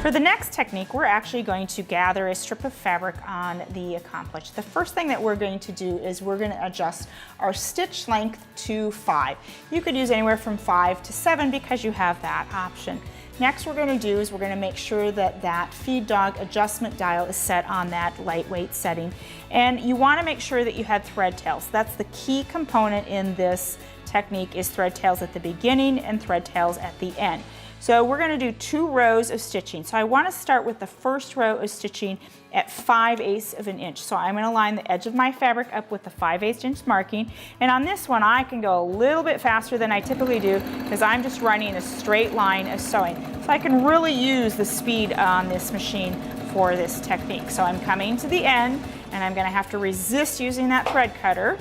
For the next technique, we're actually going to gather a strip of fabric on the Accomplish. The first thing that we're going to do is we're going to adjust our stitch length to 5. You could use anywhere from 5 to 7 because you have that option. Next we're going to do is we're going to make sure that that feed dog adjustment dial is set on that lightweight setting. And you want to make sure that you had thread tails. That's the key component in this technique, is thread tails at the beginning and thread tails at the end. So we're going to do 2 rows of stitching. So I want to start with the first row of stitching at 5/8 of an inch. So I'm going to line the edge of my fabric up with the 5/8 inch marking. And on this one I can go a little bit faster than I typically do because I'm just running a straight line of sewing. So I can really use the speed on this machine for this technique. So I'm coming to the end and I'm going to have to resist using that thread cutter.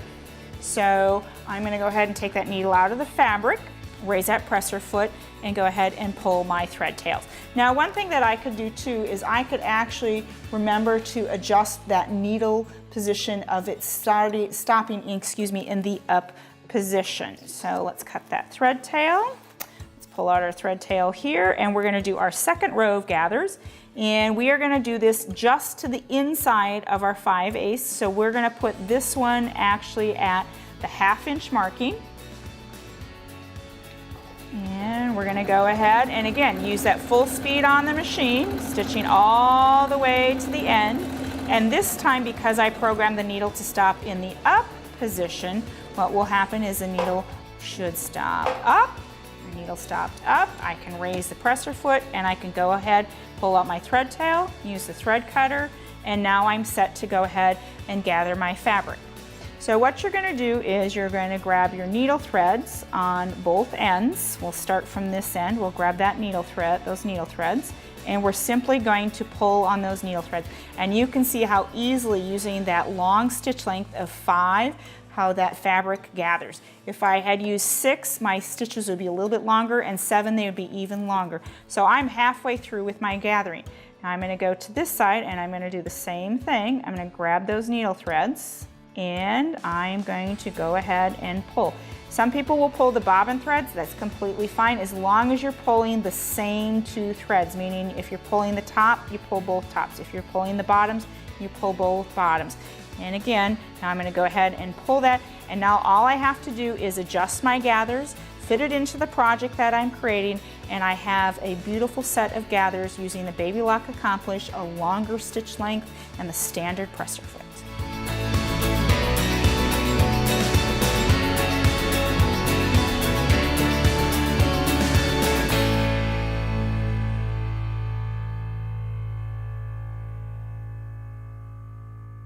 So I'm going to go ahead and take that needle out of the fabric, raise that presser foot, and go ahead and pull my thread tails. Now one thing that I could do too is I could actually remember to adjust that needle position of it stopping in the up position. So let's cut that thread tail. Let's pull out our thread tail here, and we're going to do our second row of gathers. And we are going to do this just to the inside of our 5/8. So we're going to put this one actually at the 1/2 inch marking. And we're going to go ahead and again use that full speed on the machine, stitching all the way to the end. And this time, because I programmed the needle to stop in the up position, what will happen is the needle should stop up. The needle stopped up. I can raise the presser foot and I can go ahead, pull out my thread tail, use the thread cutter, and now I'm set to go ahead and gather my fabric. So what you're going to do is you're going to grab your needle threads on both ends. We'll start from this end. We'll grab that needle thread, those needle threads, and we're simply going to pull on those needle threads. And you can see how easily, using that long stitch length of 5, how that fabric gathers. If I had used 6, my stitches would be a little bit longer, and 7, they would be even longer. So I'm halfway through with my gathering. Now I'm going to go to this side and I'm going to do the same thing. I'm going to grab those needle threads, and I'm going to go ahead and pull. Some people will pull the bobbin threads. That's completely fine as long as you're pulling the same 2 threads, meaning if you're pulling the top, you pull both tops. If you're pulling the bottoms, you pull both bottoms. And again, now I'm going to go ahead and pull that, and now all I have to do is adjust my gathers, fit it into the project that I'm creating, and I have a beautiful set of gathers using the Baby Lock Accomplish, a longer stitch length, and the standard presser foot.